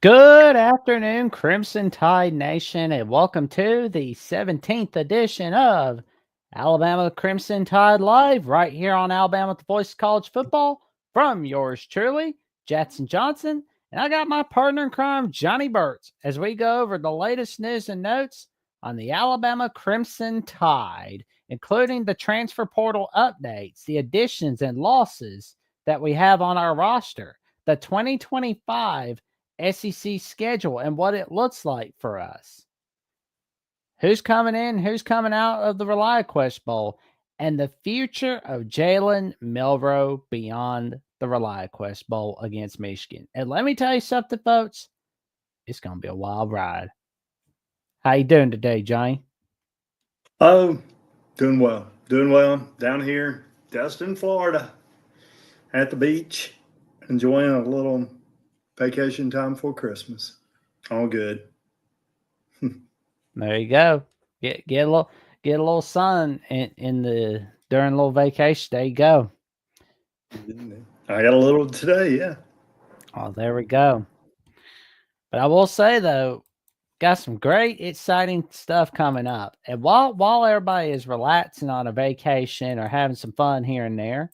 Good afternoon, Crimson Tide Nation, and welcome to the 17th edition of Alabama Crimson Tide Live, right here on Alabama with the Voice of College Football, from yours truly, Jackson Johnson. And I got my partner in crime, Johnny Burtz, as we go over the latest news and notes on the Alabama Crimson Tide, including the transfer portal updates, the additions and losses that we have on our roster, the 2025 SEC schedule and what it looks like for us. Who's coming in, who's coming out of the ReliaQuest Bowl, and the future of Jalen Milroe beyond the ReliaQuest Bowl against Michigan. And let me tell you something, folks. It's going to be a wild ride. How you doing today, Johnny? Oh, doing well. Doing well down here, Destin, Florida, at the beach, enjoying a little vacation time for Christmas. All good. There you go. Get a little sun in the during a little vacation. There you go. I got a little today, yeah. Oh, there we go. But I will say though, got some great, exciting stuff coming up. And while everybody is relaxing on a vacation or having some fun here and there,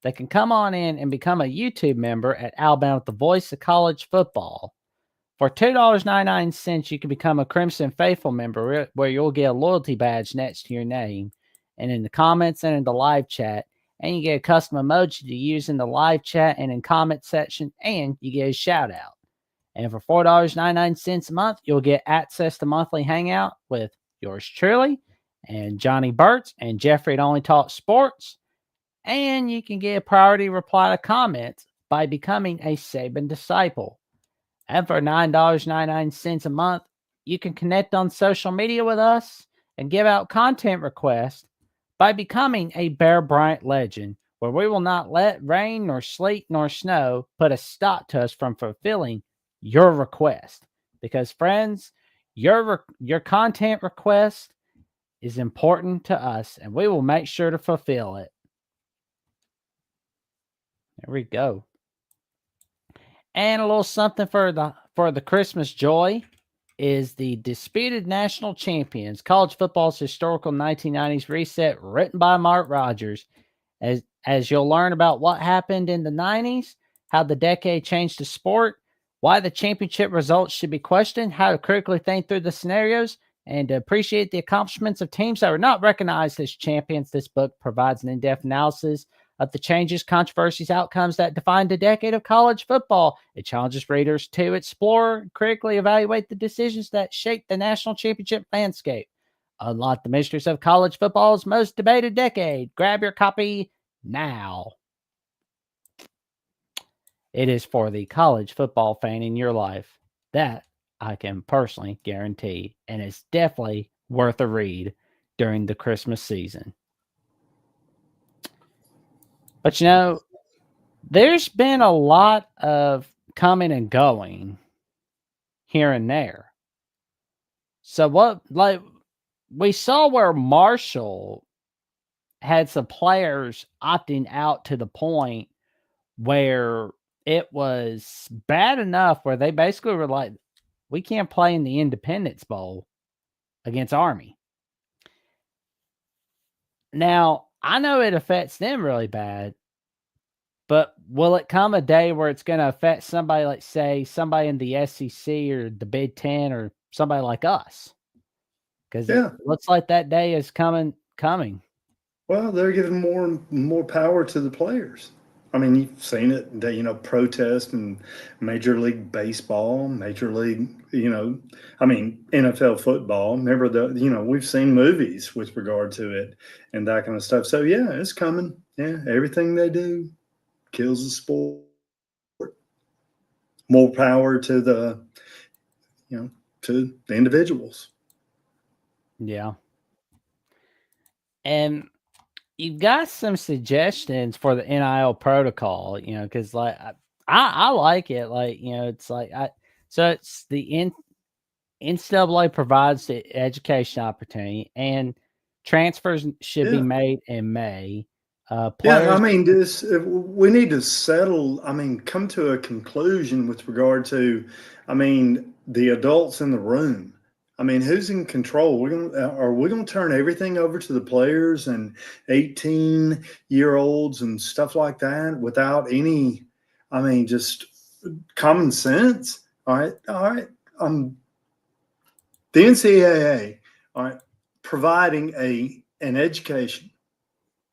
they can come on in and become a YouTube member at Alabama with the Voice of College Football. For $2.99, you can become a Crimson Faithful member where you'll get a loyalty badge next to your name and in the comments and in the live chat. And you get a custom emoji to use in the live chat and in comment section, and you get a shout out. And for $4.99 a month, you'll get access to monthly hangout with yours truly and Johnny Burtz and Jeffrey at Only Talk Sports. And you can get a priority reply to comments by becoming a Saban disciple. And for $9.99 a month, you can connect on social media with us and give out content requests by becoming a Bear Bryant legend, where we will not let rain nor sleet nor snow put a stop to us from fulfilling your request. Because friends, your content request is important to us, and we will make sure to fulfill it. There we go. And a little something for the Christmas joy is the Disputed National Champions, College Football's Historical 1990s Reset, written by Mark Rogers. As you'll learn about what happened in the 90s, how the decade changed the sport, why the championship results should be questioned, how to critically think through the scenarios, and to appreciate the accomplishments of teams that were not recognized as champions. This book provides an in-depth analysis of the changes, controversies, outcomes that defined a decade of college football. It challenges readers to explore, critically evaluate the decisions that shaped the national championship landscape. Unlock the mysteries of college football's most debated decade. Grab your copy now. It is for the college football fan in your life. That I can personally guarantee. And it's definitely worth a read during the Christmas season. But there's been a lot of coming and going here and there. So we saw where Marshall had some players opting out to the point where it was bad enough where they basically were like, we can't play in the Independence Bowl against Army. Now, I know it affects them really bad, but will it come a day where it's going to affect somebody like, say, somebody in the SEC or the Big Ten or somebody like us? Because it looks like that day is coming. Well, they're giving more power to the players. I mean, you've seen it, protest in Major League Baseball, Major League, NFL football. Remember we've seen movies with regard to it and that kind of stuff. So, yeah, it's coming. Yeah, everything they do kills the sport. More power to to the individuals. Yeah. And you've got some suggestions for the NIL protocol, because like I like it. Like, it's like it's the NCAA provides the education opportunity, and transfers should be made in May. Yeah, I Players. mean, we need to settle. I mean, come to a conclusion with regard to, I mean, the adults in the room. I mean, who's in control? Are we gonna turn everything over to the players and 18-year-olds and stuff like that without any, I mean, just common sense? All right, all right. The NCAA, all right, providing an education,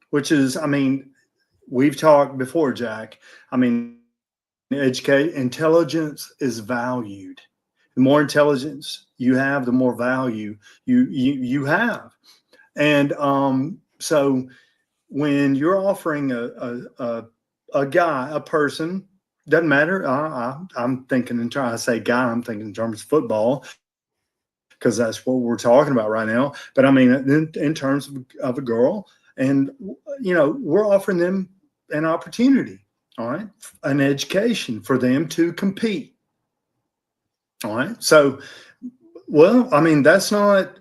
which is, I mean, we've talked before, Jack. I mean, intelligence is valued. The more intelligence you have, the more value you have. And so when you're offering a guy, a person, doesn't matter. I'm thinking in terms. I say guy. I'm thinking in terms of football because that's what we're talking about right now. But I mean, in terms of a girl, and we're offering them an opportunity, all right, an education for them to compete. All right. So, well, I mean, that's not,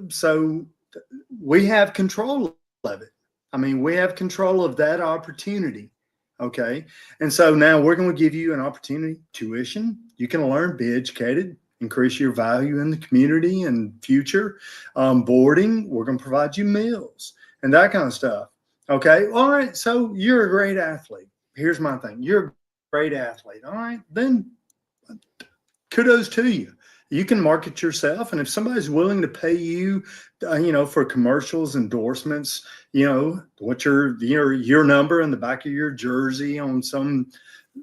so we have control of it. I mean, we have control of that opportunity. Okay. And so now we're going to give you an opportunity, tuition. You can learn, be educated, increase your value in the community and future. Boarding, we're going to provide you meals and that kind of stuff. Okay. All right. So you're a great athlete. Here's my thing. You're a great athlete. All right. Then kudos to you. You can market yourself, and if somebody's willing to pay you, for commercials, endorsements, what your number in the back of your jersey on some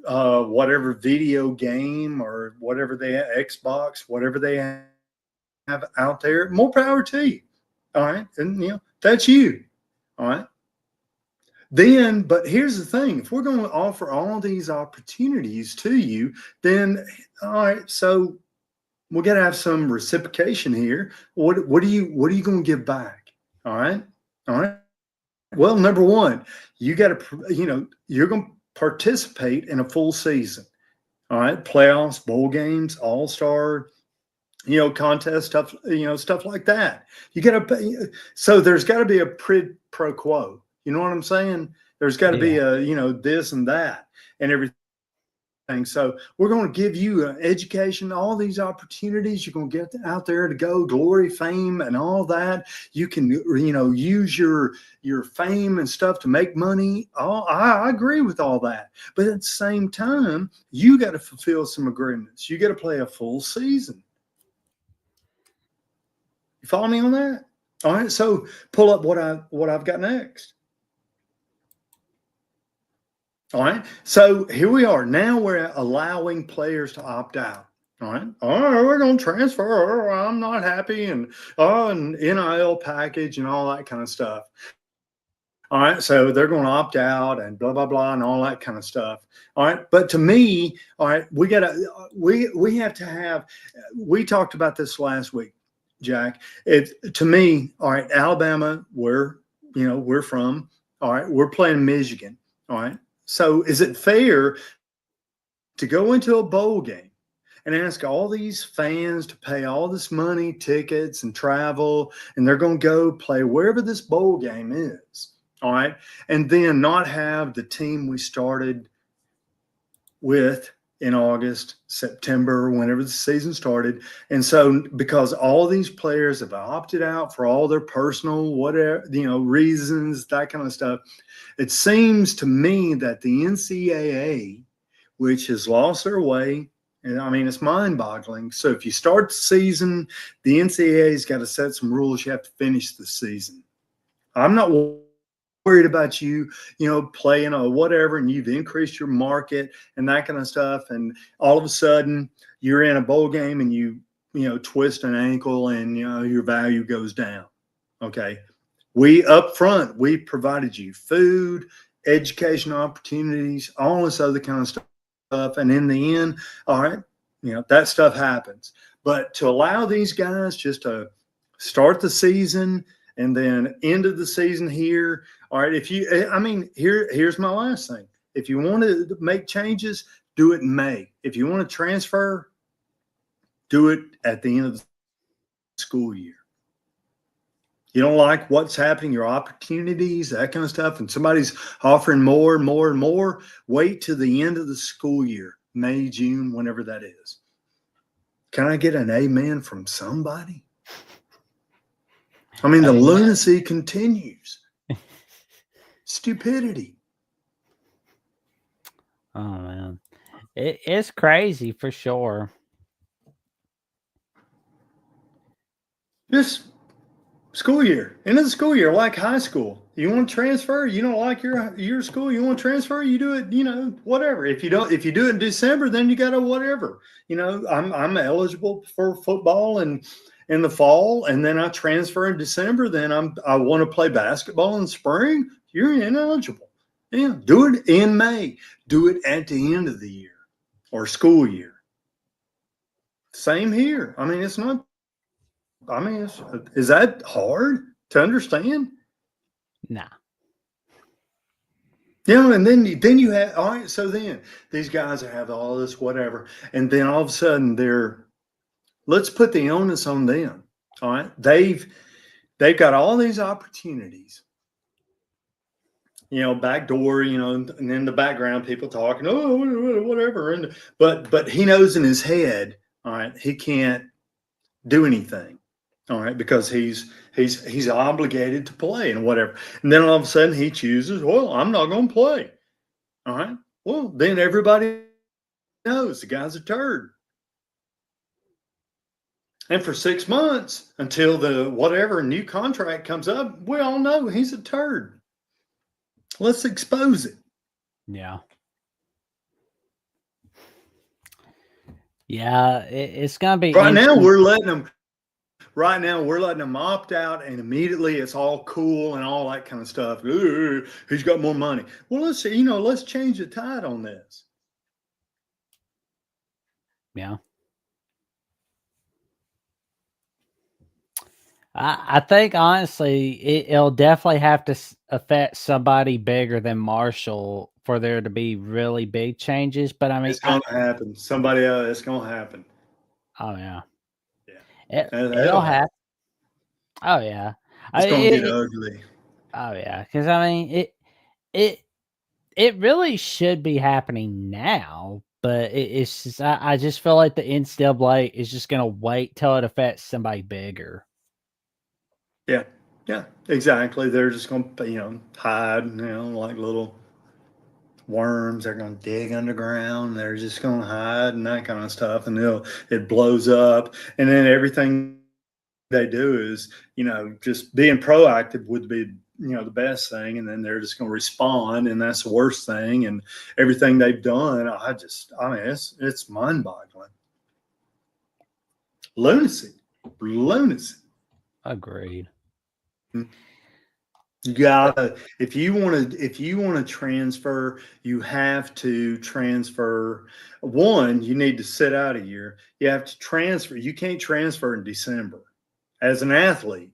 whatever video game or whatever they have, Xbox, whatever they have out there, more power to you. All right, and that's you. All right. Then, but here's the thing: if we're going to offer all these opportunities to you, then all right, so we got to have some reciprocation here. What are you going to give back? All right, all right. Well, number one, you got to you're going to participate in a full season. All right, playoffs, bowl games, all star, contest stuff, stuff like that. You got to pay. So there's got to be a pro quo. You know what I'm saying? There's got to be Yeah. a this and that and everything. So we're going to give you education, all these opportunities. You're going to get out there to go, glory, fame, and all that. You can, use your fame and stuff to make money. I agree with all that, but at the same time, you got to fulfill some agreements. You got to play a full season. You follow me on that? All right. So pull up what I've got next. All right. So here we are. Now we're allowing players to opt out. All right. All right. We're going to transfer. I'm not happy. And an NIL package and all that kind of stuff. All right. So they're going to opt out and blah, blah, blah, and all that kind of stuff. All right. But to me, all right, we have to have, we talked about this last week, Jack. To me, all right, Alabama, we're from, all right, we're playing Michigan. All right. So is it fair to go into a bowl game and ask all these fans to pay all this money, tickets and travel, and they're going to go play wherever this bowl game is, all right, and then not have the team we started with in August, September, whenever the season started? And so because all these players have opted out for all their personal whatever, reasons, that kind of stuff, it seems to me that the NCAA, which has lost their way, and I mean, it's mind-boggling. So if you start the season, the NCAA's got to set some rules. You have to finish the season. I'm not worried about you, playing or whatever, and you've increased your market and that kind of stuff. And all of a sudden you're in a bowl game and you twist an ankle and, your value goes down. Okay. We up front, we provided you food, education opportunities, all this other kind of stuff. And in the end, all right, that stuff happens. But to allow these guys just to start the season and then end of the season here, all right, here's my last thing. If you want to make changes, do it in May. If you want to transfer, do it at the end of the school year. You don't like what's happening, your opportunities, that kind of stuff, and somebody's offering more and more and more. Wait till the end of the school year, May, June, whenever that is. Can I get an amen from somebody? I mean, the lunacy continues. Stupidity. Oh man, it's crazy for sure. Just school year, end of the school year, like high school. You want to transfer? You don't like your school? You want to transfer? You do it. Whatever. If you do it in December, then you got to whatever. I'm eligible for football and in the fall, and then I transfer in December. Then I want to play basketball in the spring. You're ineligible. Yeah, do it in May. Do it at the end of the year or school year. Same here. I mean, it's not. I mean, is that hard to understand? Nah. And then you have, all right, so then these guys have all this whatever, and then all of a sudden let's put the onus on them. All right. They've got all these opportunities, backdoor, and in the background, people talking, oh, whatever. But he knows in his head, all right, he can't do anything. All right, because he's obligated to play and whatever. And then all of a sudden he chooses, well, I'm not going to play. All right. Well, then everybody knows the guy's a turd. And for 6 months until the whatever new contract comes up, we all know he's a turd. Let's expose it. Yeah. Yeah, it's gonna be right now. We're letting them. Right now, we're letting them opt out, and immediately it's all cool and all that kind of stuff. Ooh, who's got more money? Well, let's see. Let's change the tide on this. Yeah. I think honestly, it'll definitely have to affect somebody bigger than Marshall for there to be really big changes. But I mean, it's going to happen. Somebody else, it's going to happen. Oh yeah, yeah. It'll happen. Oh yeah, it's going to get ugly. Oh yeah, because I mean it really should be happening now, but it's just I just feel like the NCAA is just gonna wait till it affects somebody bigger. Yeah, exactly. They're just going to, hide, like little worms. They're going to dig underground. They're just going to hide and that kind of stuff. And it blows up. And then everything they do is, just being proactive would be, the best thing. And then they're just going to respond. And that's the worst thing. And everything they've done, it's mind boggling. Lunacy. Agreed. You gotta, if you want to transfer, you have to transfer. One, you need to sit out a year. You have to transfer. You can't transfer in December as an athlete.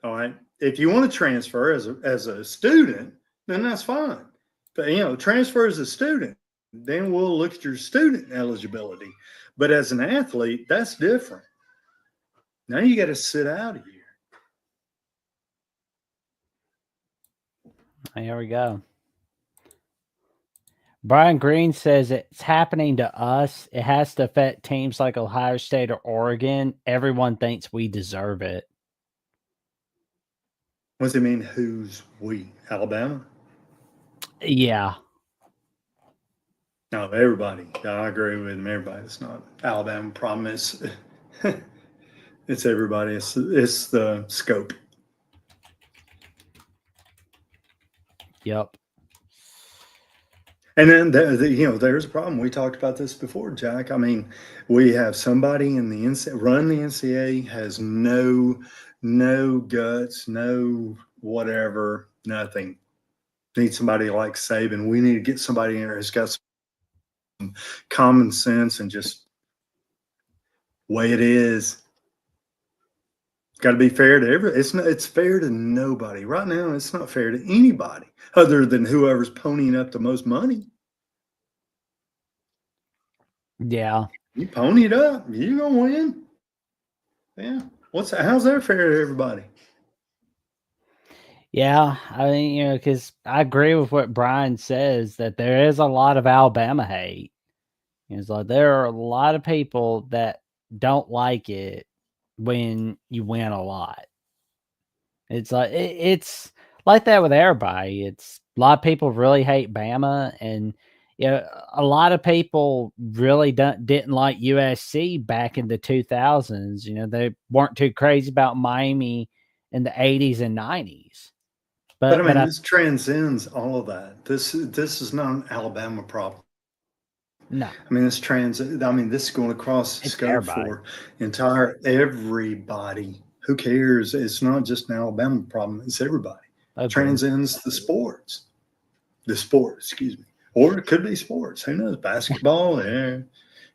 All right. If you want to transfer as a student, then that's fine. But transfer as a student, then we'll look at your student eligibility. But as an athlete, that's different. Now you got to sit out a year. Here we go. Brian Green says it's happening to us. It has to affect teams like Ohio State or Oregon. Everyone thinks we deserve it. What does it mean? Who's we? Alabama? Yeah. No, everybody. I agree with him. Everybody. It's not Alabama. Problem is, it's everybody. It's the scope. Yep. And then there's a problem. We talked about this before, Jack. I mean, we have somebody in the run the NCAA has no guts, no whatever, nothing. Need somebody like Saban. We need to get somebody in there who's got some common sense and just way it is. Got to be fair to it's fair to nobody right now. It's not fair to anybody other than whoever's ponying up the most money. Yeah. You pony it up, you're gonna win. Yeah. How's that fair to everybody? Yeah, I mean, because I agree with what Brian says that there is a lot of Alabama hate. It's like there are a lot of people that don't like it when you win a lot. It's like it's like that with everybody. It's a lot of people really hate Bama, and a lot of people really didn't like USC back in the 2000s. They weren't too crazy about Miami in the 80s and 90s. But I But mean, I this transcends all of that. This is not an Alabama problem. no, I mean, this is going across the it's scope everybody. for entire everybody. Who cares? It's not just an Alabama problem. It's everybody. Agree. Transcends the sport, excuse me, or it could be sports. Who knows? Basketball. Yeah,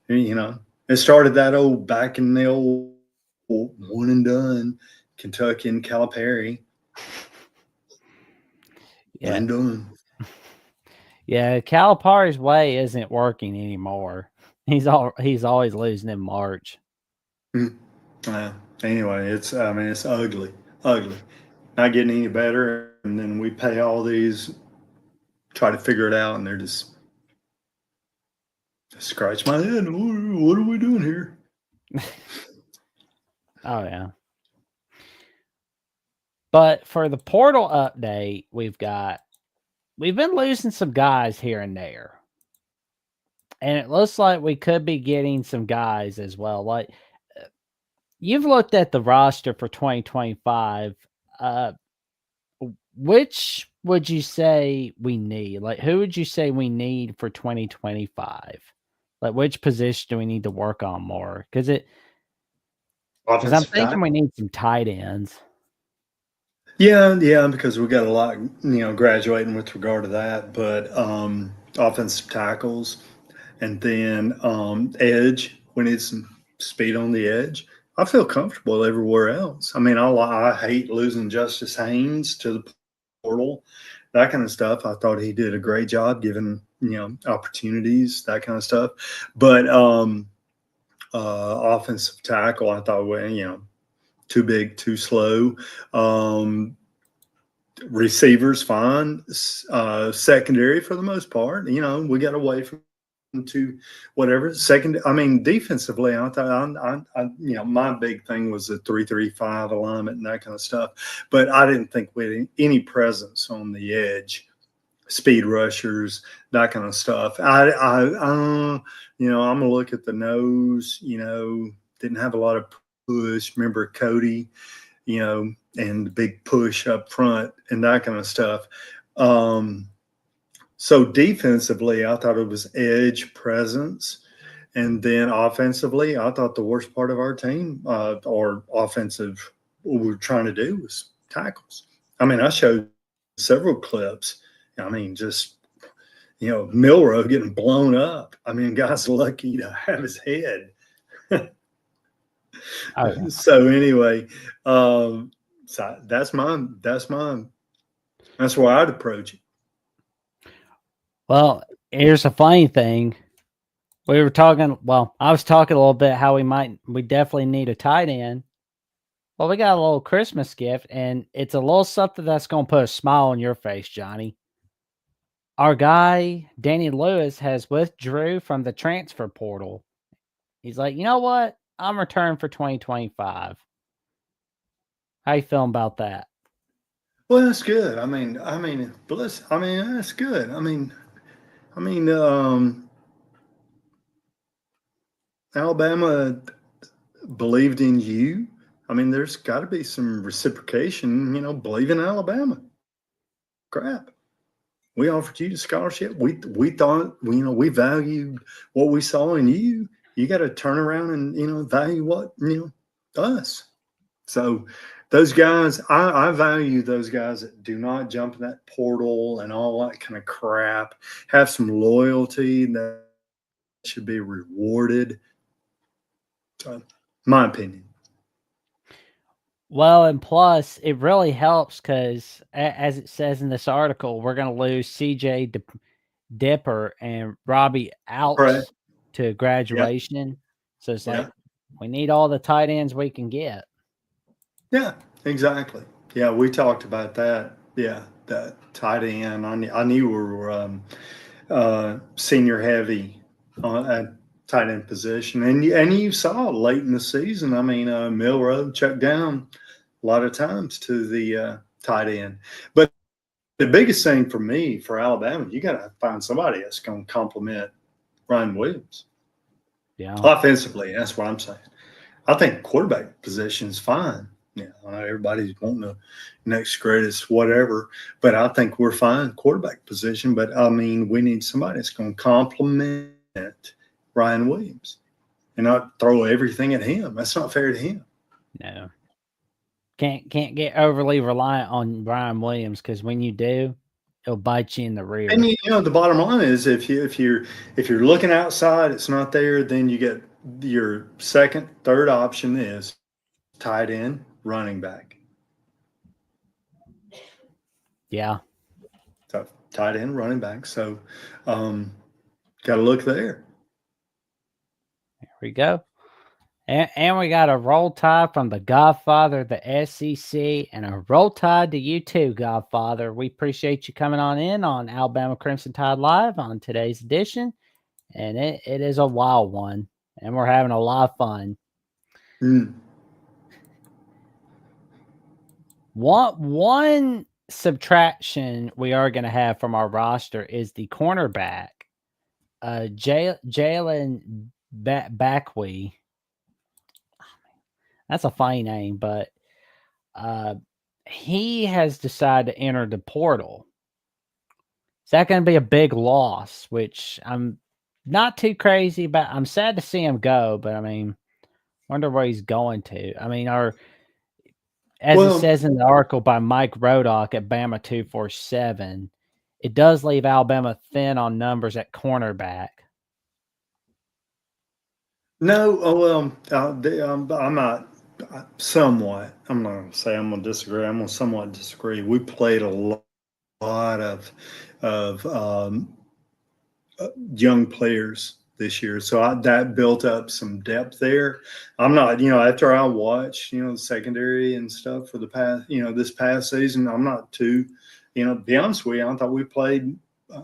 it started that old back in the old one and done Kentucky and Calipari. One Yeah. and done. Yeah, Calipari's way isn't working anymore. He's always losing in March. Mm. Anyway, it's ugly, ugly. Not getting any better, and then we pay all these, try to figure it out, and they're just scratch my head. What are we doing here? Oh yeah. But for the portal update, we've been losing some guys here and there. And it looks like we could be getting some guys as well. Like you've looked at the roster for 2025. Uh which would you say we need? Like who would you say we need for 2025? Like which position do we need to work on more? Because I'm Offensive thinking we tackle. need some tight ends. Yeah, because we got a lot, graduating with regard to that. But offensive tackles, and then edge. We need some speed on the edge. I feel comfortable everywhere else. I mean, I hate losing Justice Haynes to the portal, that kind of stuff. I thought he did a great job given opportunities, that kind of stuff. But offensive tackle, I thought, well, too big, too slow. Receivers fine. Secondary for the most part. We got away from to whatever second. I mean, defensively, I thought my big thing was the 3-3-5 alignment and that kind of stuff. But I didn't think we had any presence on the edge, speed rushers, that kind of stuff. I'm gonna look at the nose. Didn't have a lot of push. Remember Cody, and the big push up front and that kind of stuff. So defensively, I thought it was edge presence. And then offensively, I thought the worst part of our team, or offensive, what we were trying to do was tackles. I mean, I showed several clips. I mean, just, Milrow getting blown up. I mean, guy's lucky to have his head. Oh yeah. So anyway, so that's why I'd approach it. Well, here's a funny thing. We were talking. Well, I was talking a little bit how we definitely need a tight end. Well, we got a little Christmas gift, and it's a little something that's gonna put a smile on your face, Johnny. Our guy Danny Lewis has withdrew from the transfer portal. He's like, you know what? I'm returning for 2025. How you feeling about that? Well, that's good. Bless. That's good. I mean, Alabama believed in you. I mean, there's got to be some reciprocation. Believe in Alabama. Crap. We offered you the scholarship. We thought we valued what we saw in you. You got to turn around and value what us. So those guys, I value those guys that do not jump in that portal and all that kind of crap. Have some loyalty that should be rewarded. So, my opinion. Well, and plus, it really helps because, as it says in this article, we're going to lose CJ Dipper and Robbie Right. Alts to Yeah. graduation. So it's Yeah. like we need all the tight ends we can get. Yeah, exactly. Yeah, we talked about that. Yeah, that tight end. I knew we were senior heavy at tight end position, and you saw late in the season. I mean, Milrow checked down a lot of times to the tight end. But the biggest thing for me for Alabama, you got to find somebody that's going to complement Ryan Williams Yeah. offensively. That's what I'm saying. I think quarterback position is fine. Yeah, I know everybody's wanting the next greatest whatever, but I think we're fine quarterback position. But I mean, we need somebody that's going to complement Ryan Williams and not throw everything at him. That's not fair to him. No. Can't get overly reliant on Brian Williams, because when you do, it'll bite you in the rear. And the bottom line is if you're looking outside, it's not there. Then you get your second, third option is tight end, running back. Yeah. So tight end, running back. So got to look there. There we go. And we got a roll tide from the Godfather, the SEC, and a roll tide to you too, Godfather. We appreciate you coming on in on Alabama Crimson Tide Live on today's edition. And it is a wild one. And we're having a lot of fun. One subtraction we are going to have from our roster is the cornerback, Jalen Backwee. That's a funny name, but he has decided to enter the portal. Is that going to be a big loss? Which I'm not too crazy about. I'm sad to see him go, but I mean, wonder where he's going to. I mean, as it says in the article by Mike Rodock at Bama 247, it does leave Alabama thin on numbers at cornerback. No, I'm not somewhat. I'm not going to say I'm going to disagree. I'm going to somewhat disagree. We played a lot of young players this year, so that built up some depth there. I'm not, after I watched, the secondary and stuff for the past, this past season, I'm not too, to be honest with you, I thought we played, a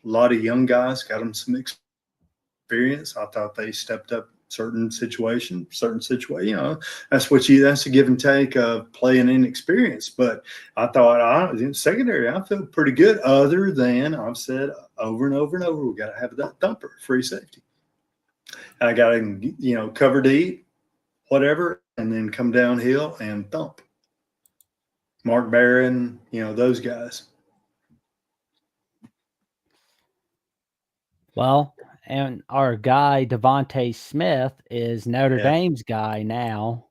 lot of young guys, got them some experience. I thought they stepped up certain situation. That's that's a give and take of playing inexperience. But I thought in secondary, I feel pretty good, other than I've said over and over and over, we got to have that thumper, free safety. I got to, cover deep, whatever, and then come downhill and thump. Mark Barron, those guys. Well, and our guy Devontae Smith is Notre Dame's guy now,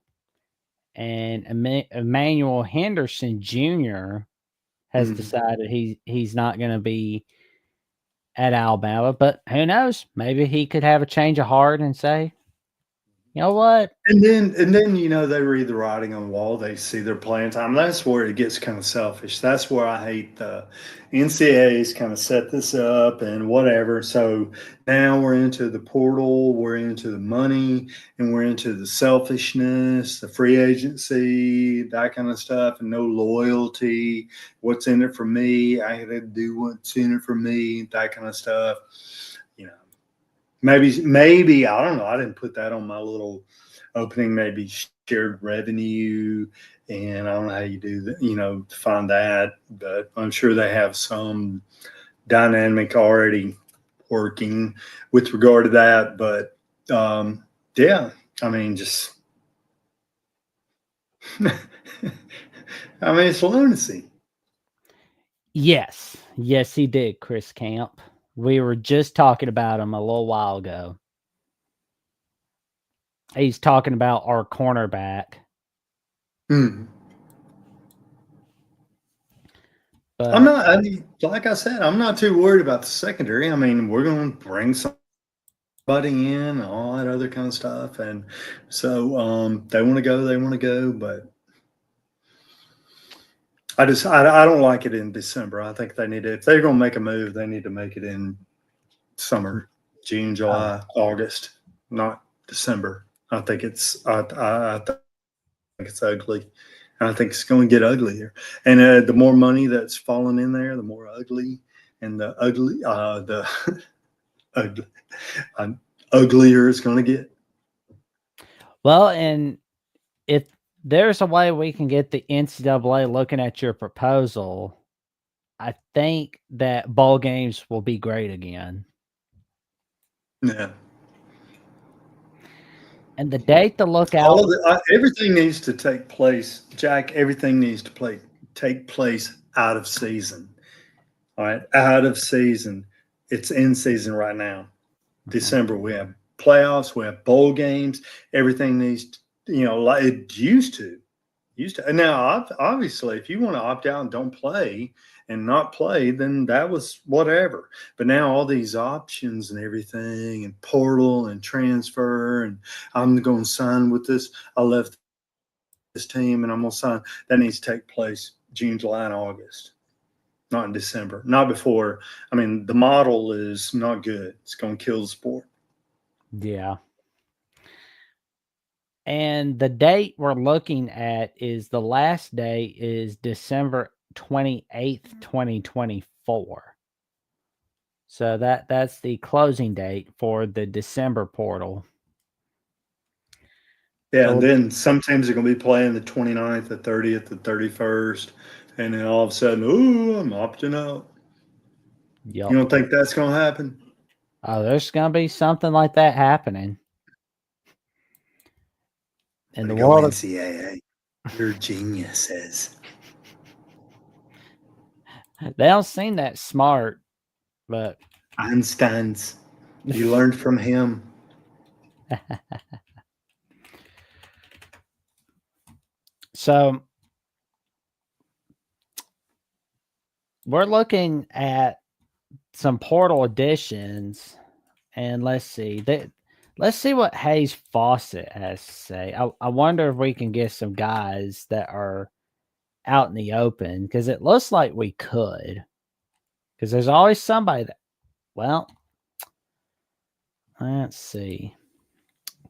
and Emmanuel Henderson Jr. has decided he's not going to be at Alabama. But who knows? Maybe he could have a change of heart and say, you know what? And then they read the writing on the wall. They see their playing time. That's where it gets kind of selfish. That's where I hate the NCAA's kind of set this up and whatever. So now we're into the portal, we're into the money, and we're into the selfishness, the free agency, that kind of stuff, and no loyalty. What's in it for me? I got to do what's in it for me, that kind of stuff. Maybe I don't know. I didn't put that on my little opening. Maybe shared revenue, and I don't know how you do that. To find that, but I'm sure they have some dynamic already working with regard to that. But yeah, I mean, just it's lunacy. Yes, he did, Chris Camp. We were just talking about him a little while ago. He's talking about our cornerback. But like I said, I'm not too worried about the secondary. I mean, we're going to bring somebody in, all that other kind of stuff. And so they want to go, but I don't like it in December. I think they need to, if they're going to make a move, they need to make it in summer, June, July, August, not December. I think it's it's ugly. And I think it's going to get uglier. And the more money that's falling in there, the more ugly, and the ugly, uh, uglier it's going to get. Well, and if there's a way we can get the NCAA looking at your proposal, I think that bowl games will be great again. Yeah. And the date to look out. All of the, everything needs to take place, Jack. Everything needs to take place out of season. All right, out of season. It's in season right now. December, we have playoffs, we have bowl games. Everything needs, like it used to. And now, obviously, if you want to opt out and don't play and not play, then that was whatever. But now all these options and everything, and portal and transfer, and I'm going to sign with this. I left this team, and I'm going to sign. That needs to take place June, July, and August, not in December, not before. I mean, the model is not good. It's going to kill the sport. Yeah. And the date we're looking at is the last day is December 28th, 2024. So that's the closing date for the December portal. Yeah, and then some teams are going to be playing the 29th, the 30th, the 31st, and then all of a sudden, ooh, I'm opting out. Yep. You don't think that's going to happen? Oh, there's going to be something like that happening. In the world of NCAA, you're geniuses. They don't seem that smart, but Einstein's. You learned from him. So we're looking at some portal additions, and let's see what Hayes Fawcett has to say. I wonder if we can get some guys that are out in the open, because it looks like we could, because there's always somebody that, well, let's see.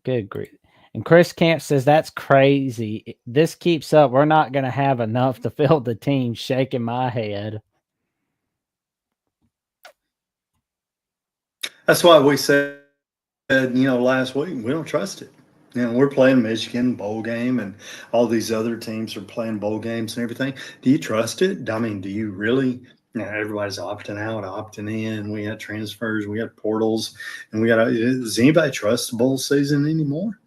Good grief. And Chris Camp says that's crazy. This keeps up, we're not going to have enough to fill the team. Shaking my head. That's why we said, last week, we don't trust it. We're playing Michigan bowl game, and all these other teams are playing bowl games and everything. Do you trust it? I mean, do you really? Everybody's opting out, opting in. We got transfers, we got portals, and we got. Does anybody trust the bowl season anymore?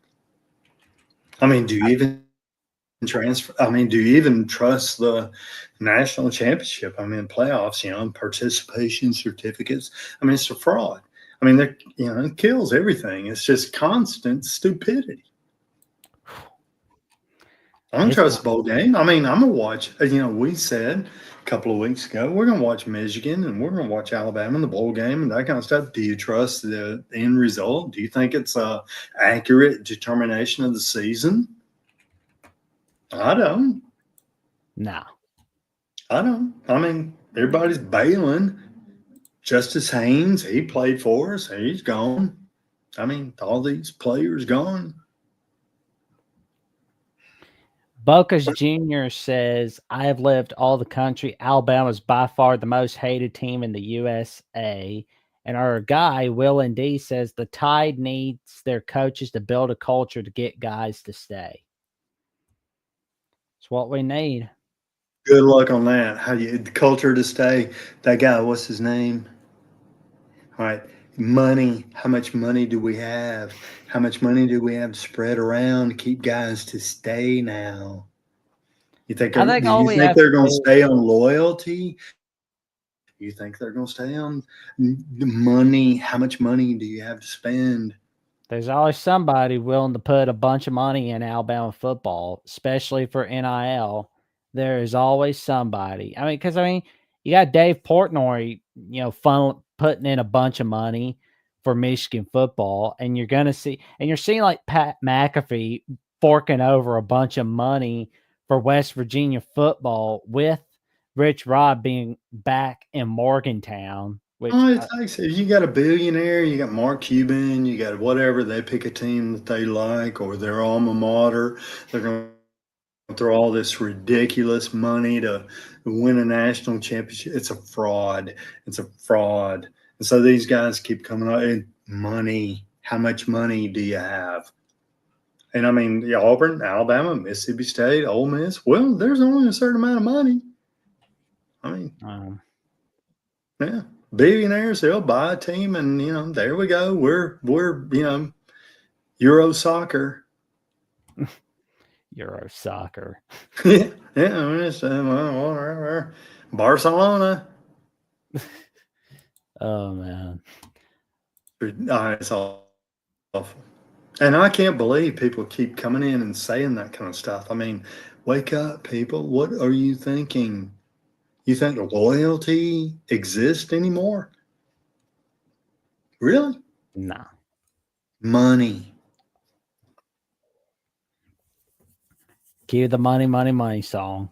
I mean, do you even transfer? I mean, do you even trust the national championship? I mean, playoffs, participation certificates. I mean, it's a fraud. I mean, it kills everything. It's just constant stupidity. I don't trust the bowl game. I mean, I'm going to watch, we said a couple of weeks ago, we're going to watch Michigan and we're going to watch Alabama in the bowl game and that kind of stuff. Do you trust the end result? Do you think it's a accurate determination of the season? I don't. No. I don't. I mean, everybody's bailing. Justice Haynes, he played for us. He's gone. I mean, all these players gone. Bocas Jr. says, I have lived all the country. Alabama's by far the most hated team in the USA. And our guy, Will and D, says the Tide needs their coaches to build a culture to get guys to stay. It's what we need. Good luck on that. The culture to stay. That guy, what's his name? All right. Money. How much money do we have? How much money do we have to spread around to keep guys to stay now? Do you think they're going to stay on loyalty? You think they're going to stay on money? How much money do you have to spend? There's always somebody willing to put a bunch of money in Alabama football, especially for NIL. There is always somebody. I mean, because you got Dave Portnoy, putting in a bunch of money for Michigan football, and you're seeing like Pat McAfee forking over a bunch of money for West Virginia football, with Rich Rod being back in Morgantown. Which, you got a billionaire, you got Mark Cuban, you got whatever. They pick a team that they like or their alma mater. They're going throw all this ridiculous money to win a national championship. It's a fraud. It's a fraud. And so these guys keep coming out and money. How much money do you have? And I mean, yeah, Auburn, Alabama, Mississippi State, Ole Miss. Well, there's only a certain amount of money. I mean, yeah, billionaires, they'll buy a team, and there we go. We're Euro soccer. Euro soccer. Yeah, I mean, it's Barcelona. Oh man, It's awful. And I can't believe people keep coming in and saying that kind of stuff. I mean, wake up, people. What are you thinking? You think loyalty exists anymore? Really? no. Money. Cue the money, money, money song.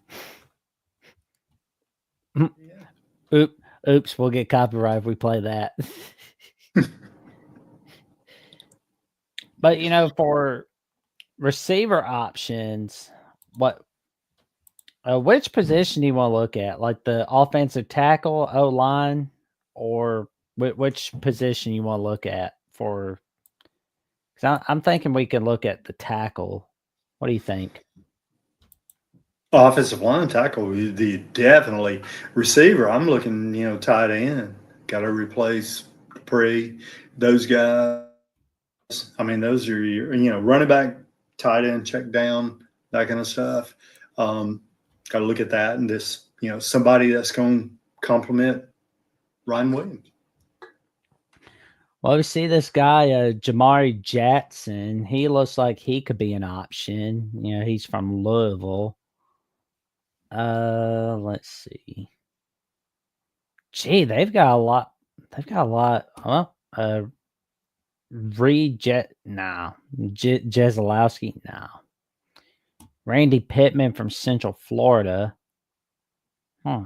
Oops, we'll get copyright if we play that. But for receiver options, which position do you want to look at? Like the offensive tackle, O line, or which position you want to look at for? Because I'm thinking we could look at the tackle. What do you think? Offensive line tackle, the definitely receiver. I'm looking, tight end. Got to replace Dupree. Those guys. I mean, those are your, running back, tight end, check down, that kind of stuff. Got to look at that and this, somebody that's going to complement Ryan Williams. Well, we see this guy, Jamari Jackson. He looks like he could be an option. He's from Louisville. Let's see. Gee, they've got a lot. Well, Jezelowski, no. Randy Pittman from Central Florida. Huh.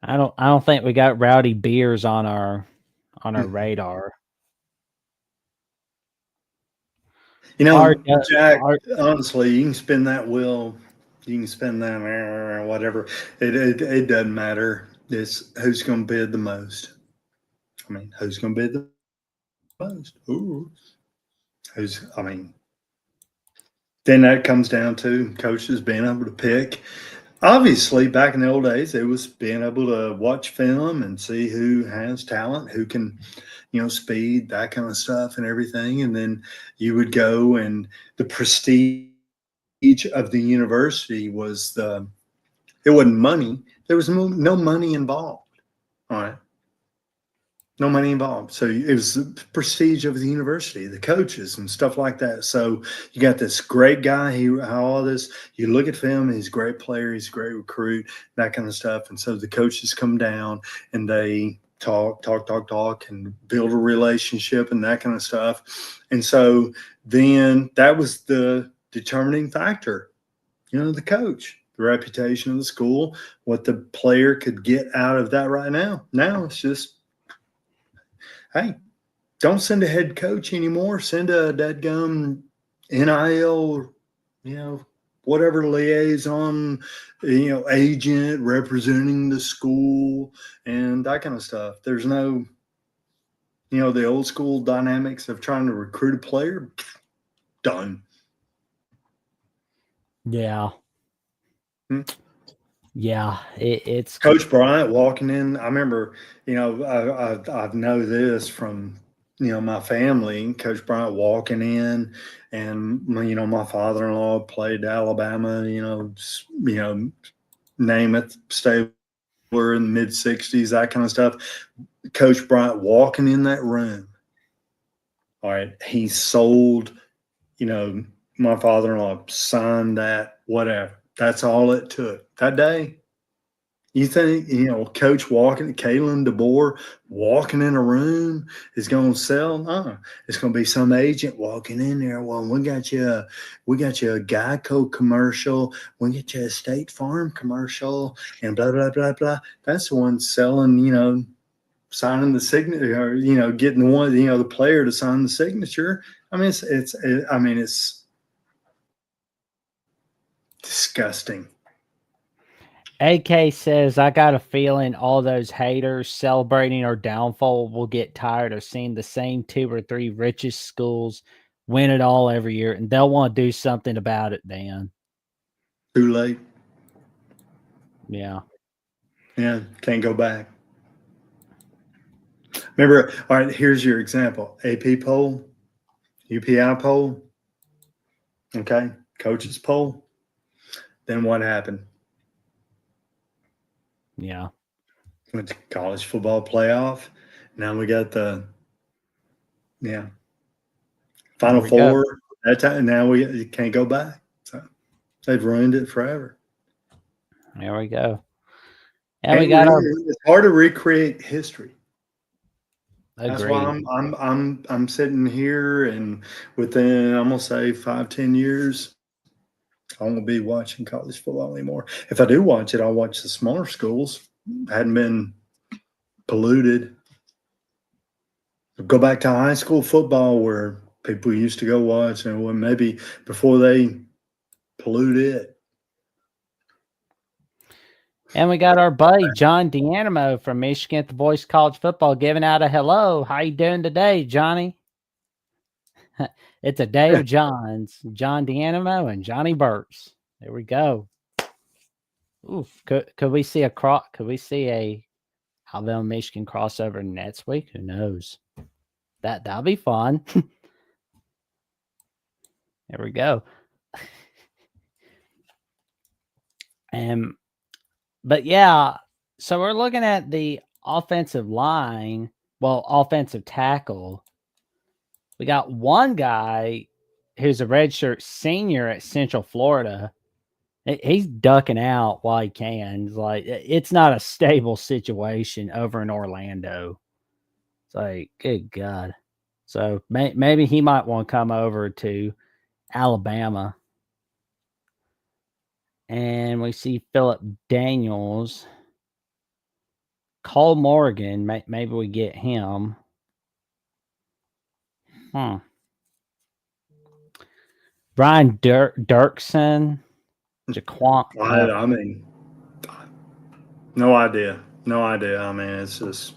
I don't think we got Rowdy Beers on our radar. Jack, honestly, you can spin that wheel. You can spin that or whatever. It doesn't matter. It's who's going to bid the most. I mean, who's going to bid the most? Ooh. Then that comes down to coaches being able to pick. Obviously, back in the old days, it was being able to watch film and see who has talent, who can, speed, that kind of stuff and everything. And then you would go, and the prestige of the university was it wasn't money. There was no money involved. All right. No money involved. So it was the prestige of the university, the coaches and stuff like that. So you got this great guy. You look at film, he's a great player, he's a great recruit, that kind of stuff. And so the coaches come down and they talk, and build a relationship and that kind of stuff. And so then that was the determining factor, the coach, the reputation of the school, what the player could get out of that right now. Now it's just, hey, don't send a head coach anymore. Send a dadgum NIL, whatever liaison, agent representing the school and that kind of stuff. There's no, the old school dynamics of trying to recruit a player. Done. Yeah. Yeah, it's Coach Bryant walking in. I remember, I know this from, my family. Coach Bryant walking in, and my father-in-law played Alabama. Name it, Stabler in the mid '60s, that kind of stuff. Coach Bryant walking in that room. All right, he sold. My father-in-law signed that. Whatever. That's all it took that day. You think, Coach Kalen DeBoer walking in a room is going to sell? It's going to be some agent walking in there. Well, we got you a Geico commercial. We get you a State Farm commercial and blah, blah, blah, blah. That's the one selling, signing the signature, or, getting the one, the player to sign the signature. I mean, it's Disgusting. AK says, I got a feeling all those haters celebrating our downfall will get tired of seeing the same 2 or 3 richest schools win it all every year, and they'll want to do something about it, Dan. Too late. Yeah. Yeah, can't go back. Remember, all right, here's your example. AP poll, UPI poll, okay, coaches poll. Then what happened? Yeah. Went to college football playoff. Now we got the Final we go. Four. That time now you can't go back. So they've ruined it forever. There we go. And we got it's hard to recreate history. That's why agreed. I'm sitting here, and within I'm gonna say 5-10 years, I won't be watching college football anymore. If I do watch it, I'll watch the smaller schools. Hadn't been polluted. Go back to high school football where people used to go watch, and when maybe before they pollute it. And we got our buddy John D'Animo from Michigan at the Boys College Football giving out a hello. How you doing today, Johnny? It's a day of Johns, John D'Animo and Johnny Burps. There we go. Oof. Could we see a Alabama Michigan crossover next week? Who knows? That'll be fun. There we go. But yeah, so we're looking at the offensive line, offensive tackle. We got one guy who's a redshirt senior at Central Florida. He's ducking out while he can. It's not a stable situation over in Orlando. It's like, good God. So maybe he might want to come over to Alabama. And we see Philip Daniels. Cole Morgan, maybe we get him. Brian Dirksen. Jaquan. I mean, no idea. No idea. I mean, it's just,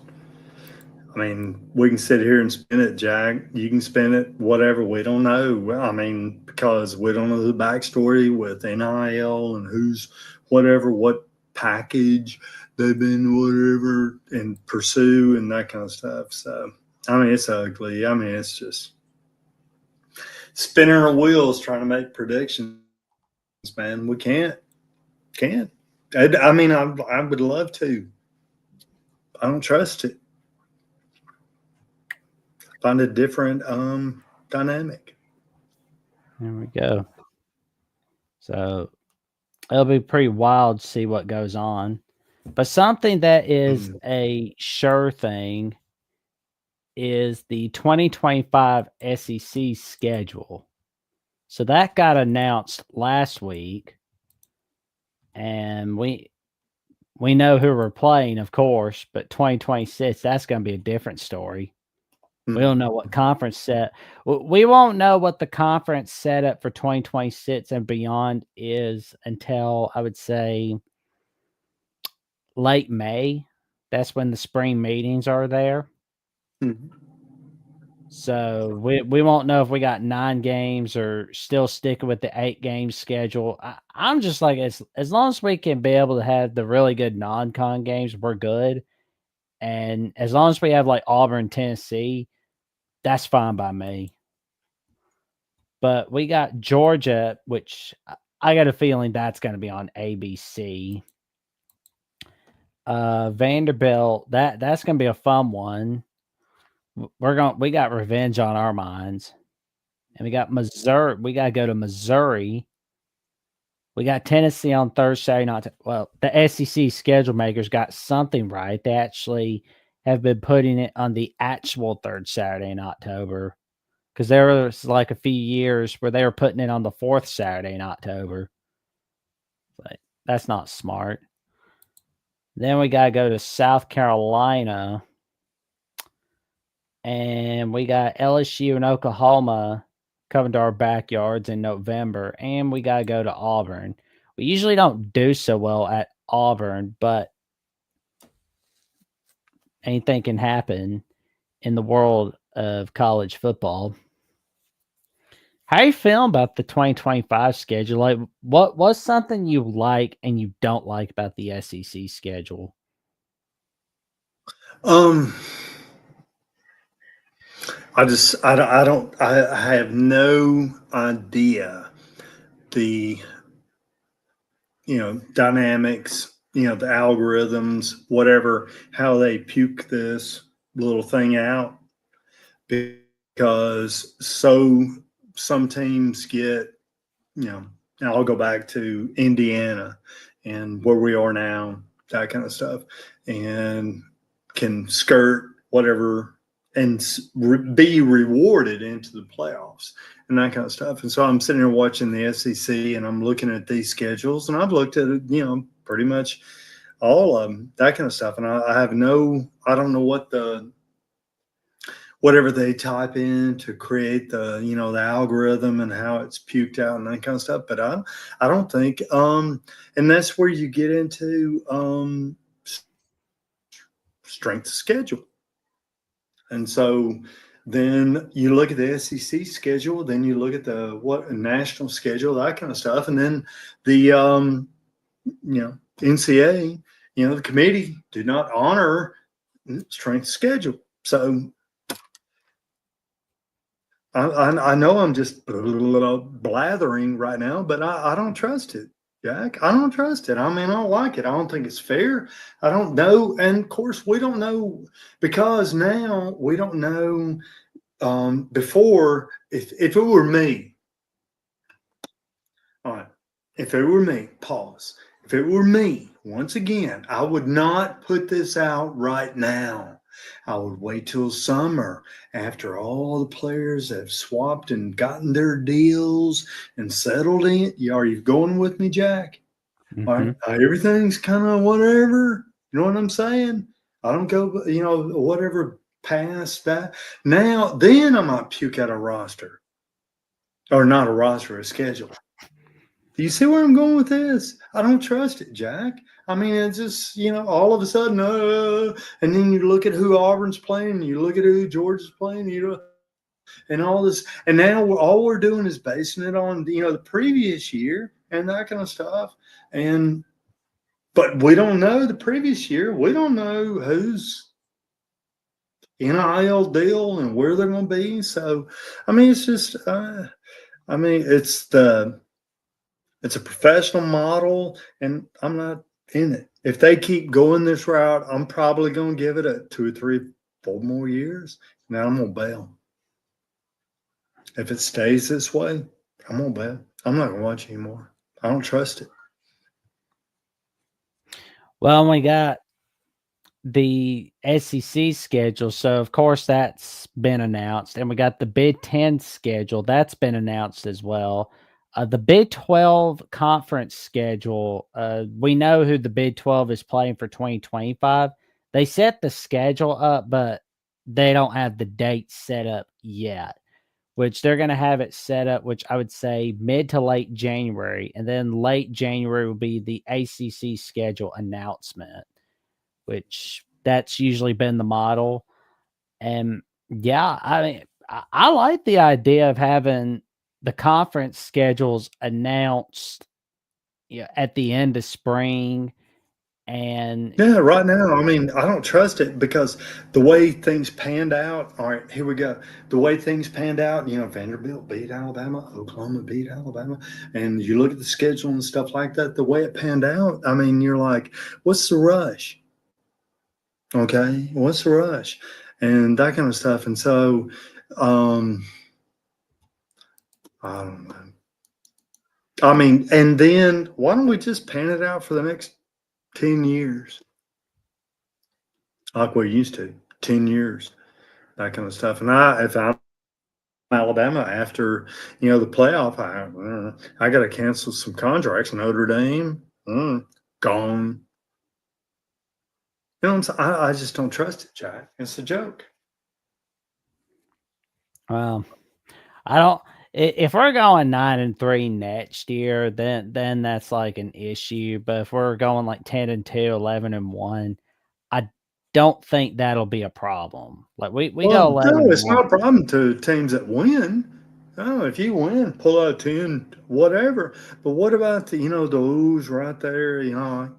I mean, we can sit here and spin it, Jack. You can spin it, whatever. We don't know. I mean, because we don't know the backstory with NIL and who's whatever, what package they've been, whatever, and pursue and that kind of stuff. So, I mean, it's ugly. I mean, it's just spinning our wheels trying to make predictions, man. We can't. I mean, I would love to. I don't trust it. Find a different dynamic. There we go. So it'll be pretty wild to see what goes on. But something that is a sure thing is the 2025 SEC schedule. So that got announced last week. And we know who we're playing, of course, but 2026, that's going to be a different story. We don't know what conference set. We won't know what the conference setup for 2026 and beyond is until I would say late May. That's when the spring meetings are there. Mm-hmm. So we won't know if we got 9 games or still sticking with the 8-game schedule. I'm just like, as long as we can be able to have the really good non-con games, we're good. And as long as we have like Auburn, Tennessee, that's fine by me. But we got Georgia, which I got a feeling that's going to be on ABC. Vanderbilt, that's going to be a fun one. We got revenge on our minds. And we got Missouri. We got to go to Missouri. We got Tennessee on Thursday. The SEC schedule makers got something right. They actually have been putting it on the actual third Saturday in October. Because there was like a few years where they were putting it on the 4th Saturday in October. But that's not smart. Then we got to go to South Carolina. And we got LSU and Oklahoma coming to our backyards in November. And we got to go to Auburn. We usually don't do so well at Auburn, but anything can happen in the world of college football. How are you feeling about the 2025 schedule? Like, what's something you like and you don't like about the SEC schedule? Um, I have no idea the, dynamics, the algorithms, whatever, how they puke this little thing out, because some teams get, and I'll go back to Indiana and where we are now, that kind of stuff, and can skirt whatever and be rewarded into the playoffs and that kind of stuff. And so I'm sitting here watching the SEC and I'm looking at these schedules, and I've looked at it, pretty much all of them, that kind of stuff. And I don't know what whatever they type in to create the algorithm and how it's puked out and that kind of stuff. But I don't think and that's where you get into strength of schedule. And so then you look at the SEC schedule, then you look at the national schedule, that kind of stuff, and then the NCAA, the committee did not honor strength of schedule. So I know I'm just blathering right now, but I don't trust it, Jack. I don't trust it. I mean, I don't like it. I don't think it's fair. I don't know. And of course, we don't know, because now we don't know. Before, if it were me, all right, if it were me, pause. If it were me, once again, I would not put this out right now. I would wait till summer, after all the players have swapped and gotten their deals and settled in. Are you going with me, Jack? All right, everything's kind of whatever. You know what I'm saying? I don't go, whatever past that. Now, then I might puke out a roster, or not a roster, a schedule. Do you see where I'm going with this? I don't trust it, Jack. I mean, it's just, all of a sudden, and then you look at who Auburn's playing, and you look at who Georgia's playing, and all this. And now all we're doing is basing it on, the previous year and that kind of stuff. But we don't know the previous year. We don't know who's NIL deal and where they're going to be. So, I mean, it's just, it's a professional model, and I'm not in it. If they keep going this route, I'm probably going to give it a 2 or 3, 4 more years, and then I'm going to bail. If it stays this way, I'm going to bail. I'm not going to watch anymore. I don't trust it. Well, we got the SEC schedule, so of course that's been announced, and we got the Big Ten schedule that's been announced as well. The Big 12 conference schedule, we know who the Big 12 is playing for 2025. They set the schedule up, but they don't have the date set up yet, which they're going to have it set up, which I would say mid to late January, and then late January will be the ACC schedule announcement, which that's usually been the model. And yeah, I mean, I like the idea of having the conference schedules announced, at the end of spring. And Yeah, right now, I mean, I don't trust it, because the way things panned out. All right, here we go. The way things panned out, Vanderbilt beat Alabama, Oklahoma beat Alabama, and you look at the schedule and stuff like that, the way it panned out, I mean, you're like, what's the rush? Okay, what's the rush? And that kind of stuff. And so, I don't know. I mean, and then why don't we just pan it out for the next 10 years? Like we used to, 10 years, that kind of stuff. And if I'm Alabama after, the playoff, I got to cancel some contracts. Notre Dame, gone. You know what I'm saying? I just don't trust it, Jack. It's a joke. I don't. If we're going 9-3 next year, then that's like an issue. But if we're going like 10-2, 11-1, I don't think that'll be a problem. Like we go Well, no, it's 11-1. not a problem to teams that win. Oh, if you win, pull out 10, whatever. But what about those right there,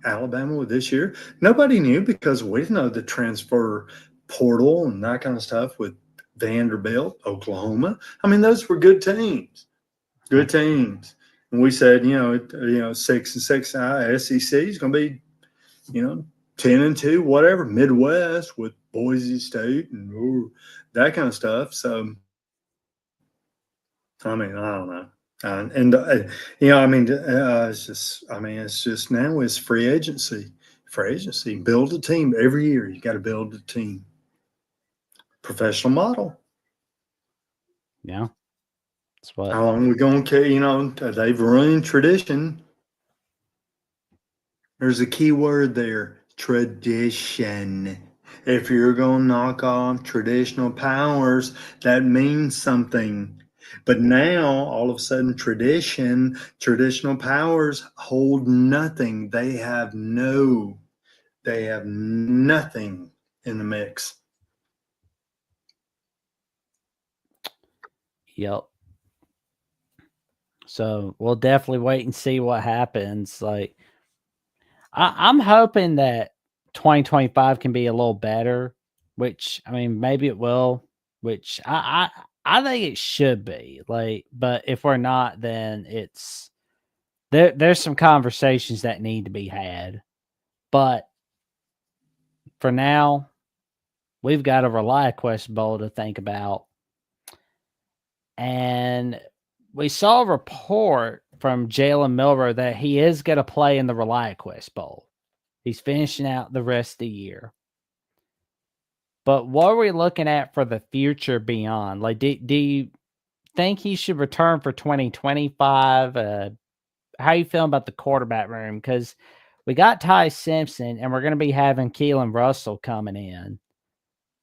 Alabama with this year? Nobody knew because we didn't know the transfer portal and that kind of stuff with Vanderbilt, Oklahoma. I mean, those were good teams. Good teams. And we said, 6-6 SEC is going to be, 10-2, whatever, Midwest with Boise State and that kind of stuff. So, I mean, I don't know. It's just now it's free agency. Free agency. Build a team every year. You got to build a team. Professional model. Yeah. That's what. How long are we going to, they've ruined tradition. There's a key word there, tradition. If you're going to knock off traditional powers, that means something. But now, all of a sudden, traditional powers hold nothing. They have nothing in the mix. Yep. So we'll definitely wait and see what happens. Like I'm hoping that 2025 can be a little better, which I mean maybe it will, which I think it should be. Like, but if we're not, then it's there's some conversations that need to be had. But for now, we've got a ReliaQuest Bowl to think about. And we saw a report from Jalen Milroe that he is going to play in the ReliaQuest Bowl. He's finishing out the rest of the year. But what are we looking at for the future beyond? Like, do you think he should return for 2025? How you feeling about the quarterback room? Because we got Ty Simpson, and we're going to be having Keelan Russell coming in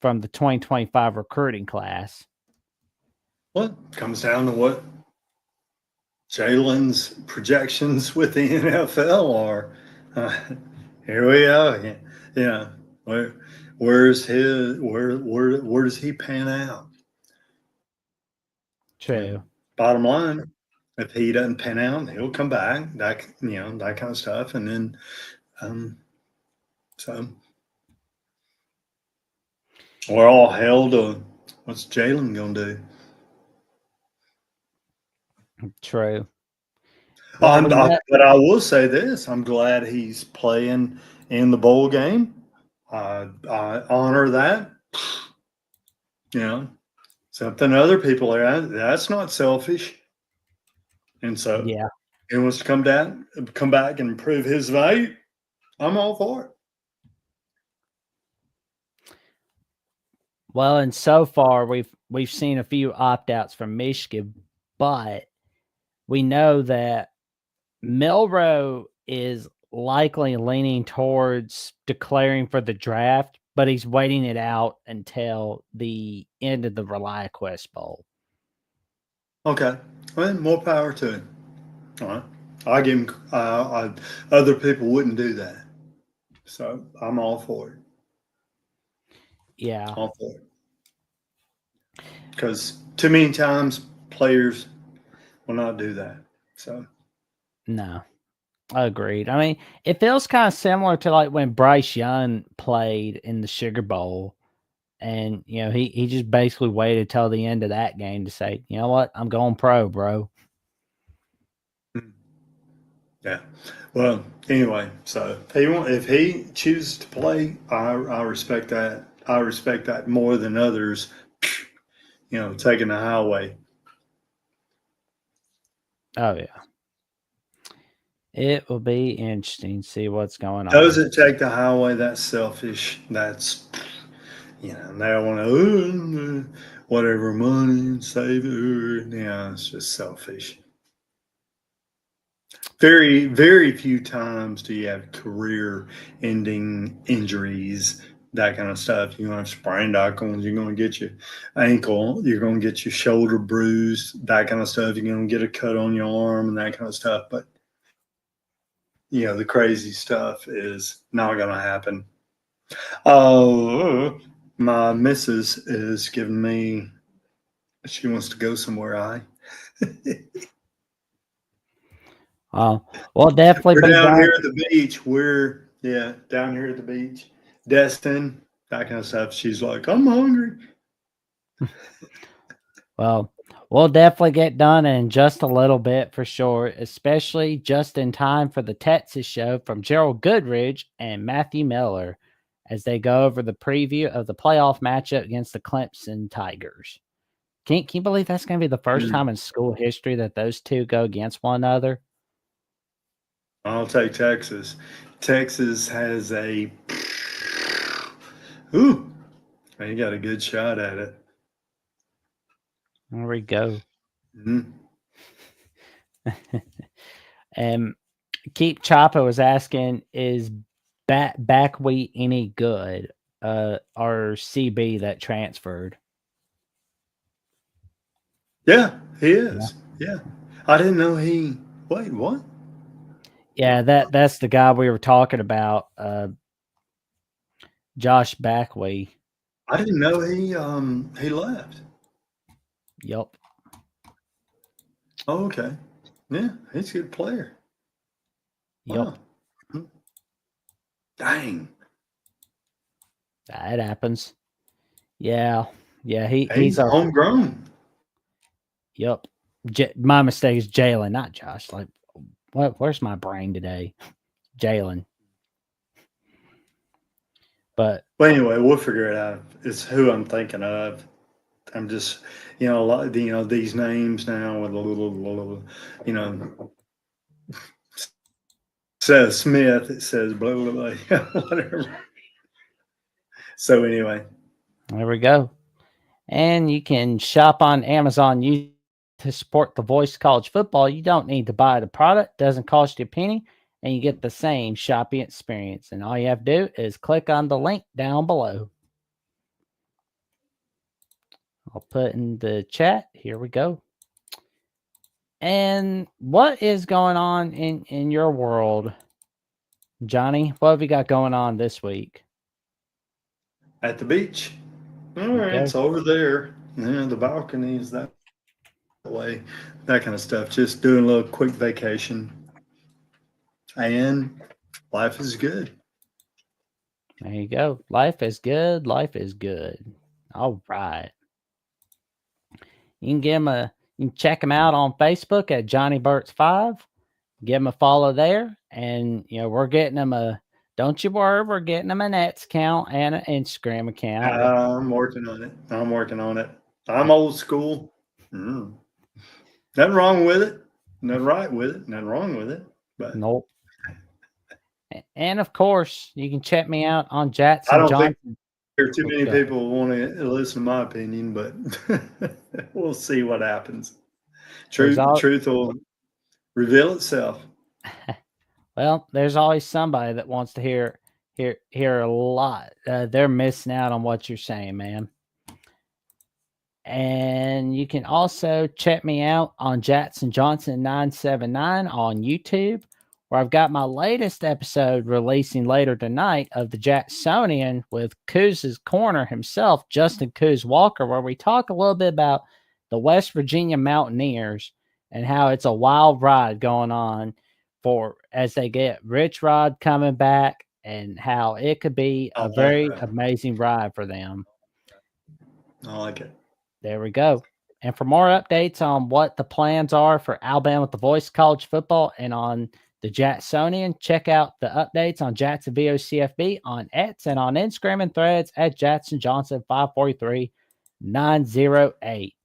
from the 2025 recruiting class. Well, it comes down to what Jalen's projections with the NFL are. Here we go again. Yeah, where does he pan out? True. Bottom line, if he doesn't pan out, he'll come back. That kind of stuff, and then so we're all held to what's Jalen gonna do? True. But I will say this: I'm glad he's playing in the bowl game. I honor that. Something other people are. That's not selfish. And so, yeah, he wants to come back, and improve his value. I'm all for it. Well, and so far we've seen a few opt-outs from Michigan, but we know that Milroe is likely leaning towards declaring for the draft, but he's waiting it out until the end of the ReliaQuest Bowl. Okay. Well, more power to him. All right. I give him. Other people wouldn't do that, so I'm all for it. Yeah, All for it. Because too many times players will not do that. So no, agreed. I mean, it feels kind of similar to like when Bryce Young played in the Sugar Bowl. And, he just basically waited till the end of that game to say, you know what, I'm going pro, bro. yeah. Well, anyway, so if he chooses to play, I respect that. I respect that more than others. Taking the highway. Oh yeah, it will be interesting to see what's going on. Those that take the highway, that's selfish. That's they want to whatever money and save it. Yeah, it's just selfish. Very, very few times do you have career-ending injuries that kind of stuff. You're going to have sprained ankles. You're going to get your ankle. You're going to get your shoulder bruised, that kind of stuff. You're going to get a cut on your arm and that kind of stuff. But, the crazy stuff is not going to happen. Oh, my missus is giving me, she wants to go somewhere. We'll definitely We're be down back. here at the beach. We're down here at the beach. Destin, that kind of stuff. She's like, I'm hungry. Well, we'll definitely get done in just a little bit for sure, especially just in time for the Texas show from Gerald Goodridge and Matthew Miller as they go over the preview of the playoff matchup against the Clemson Tigers. Can you believe that's going to be the first time in school history that those two go against one another? I'll take Texas. Texas has a ooh, he got a good shot at it. There we go. Mm-hmm. And Keep Choppa was asking, is back wheat any good? Or CB that transferred? Yeah, he is. Yeah. I didn't know he wait, what? Yeah, that's the guy we were talking about, Josh Backway. I didn't know he left. Yep. Oh, okay. Yeah, he's a good player. Yep. Wow. Dang. That happens. Yeah. Yeah, He's our homegrown. Yep. My mistake is Jalen, not Josh. Like, where's my brain today? Jalen. But well, anyway, we'll figure it out. It's who I'm thinking of. I'm just, a lot, these names now with a little, says Smith, it says blah, blah, blah, whatever. So anyway. There we go. And you can shop on Amazon to support the voice of college football. You don't need to buy the product. Doesn't cost you a penny. And you get the same shopping experience. And all you have to do is click on the link down below. I'll put in the chat. Here we go. And what is going on in your world, Johnny? What have you got going on this week? At the beach. All right, it's over there. Yeah, the balcony is that way. That kind of stuff. Just doing a little quick vacation. And life is good. There you go. Life is good. Life is good. All right. You can check him out on Facebook at Johnny Burt's 5. Give him a follow there. And we're getting him don't you worry, we're getting him an X account and an Instagram account. I'm working on it. I'm old school. Nothing wrong with it. Nothing right with it. Nothing wrong with it. But nope. And of course, you can check me out on Jackson Johnson. Think there are too many people who want to listen to my opinion, but we'll see what happens. Truth will reveal itself. Well, there's always somebody that wants to hear a lot. They're missing out on what you're saying, man. And you can also check me out on Jackson Johnson 979 on YouTube, where I've got my latest episode releasing later tonight of the Jacksonian with Cooz's Corner himself, Justin Cooz Walker, where we talk a little bit about the West Virginia Mountaineers and how it's a wild ride going on as they get Rich Rod coming back and how it could be a very amazing ride for them. I like it. There we go. And for more updates on what the plans are for Alabama with the Voice College Football and on the Jacksonian, check out the updates on Jackson VOCFB on X and on Instagram and Threads at Jackson Johnson 543908.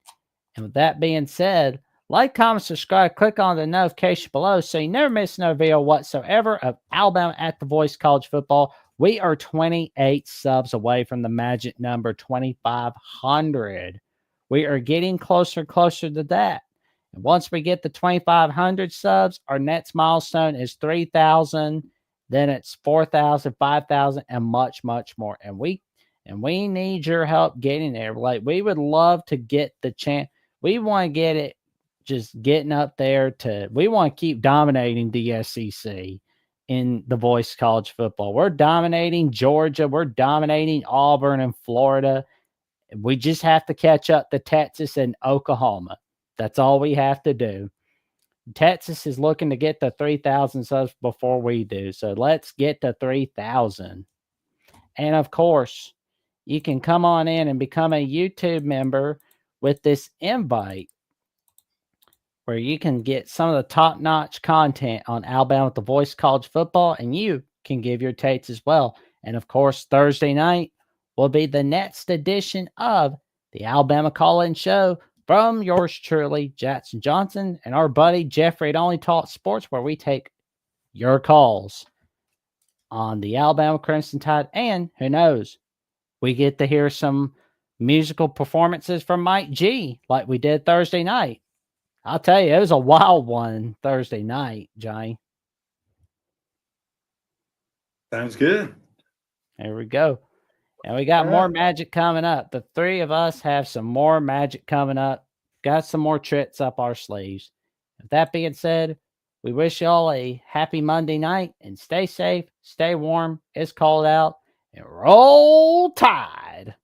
And with that being said, like, comment, subscribe, click on the notification below so you never miss no video whatsoever of Alabama at the Voice College Football. We are 28 subs away from the magic number 2,500. We are getting closer to that. And once we get the 2,500 subs, our next milestone is 3,000 then it's 4,000, 5,000, and much, much more. And we need your help getting there. Like, we would love to get the chance. We want to get it just getting up there we want to keep dominating the SEC in the voice college football. We're dominating Georgia. We're dominating Auburn and Florida. We just have to catch up to Texas and Oklahoma. That's all we have to do. Texas is looking to get to 3,000 subs before we do. So let's get to 3,000. And of course, you can come on in and become a YouTube member with this invite, where you can get some of the top-notch content on Alabama with the Voice College Football, and you can give your takes as well. And of course, Thursday night will be the next edition of the Alabama Call-In Show from yours truly, Jackson Johnson, and our buddy Jeffrey at Only Talk Sports, where we take your calls on the Alabama Crimson Tide. And who knows, we get to hear some musical performances from Mike G like we did Thursday night. I'll tell you, it was a wild one Thursday night, Johnny. Sounds good. There we go. And we got more magic coming up. The three of us have some more magic coming up. Got some more tricks up our sleeves. With that being said, we wish y'all a happy Monday night, and stay safe, stay warm. It's cold out, and roll Tide.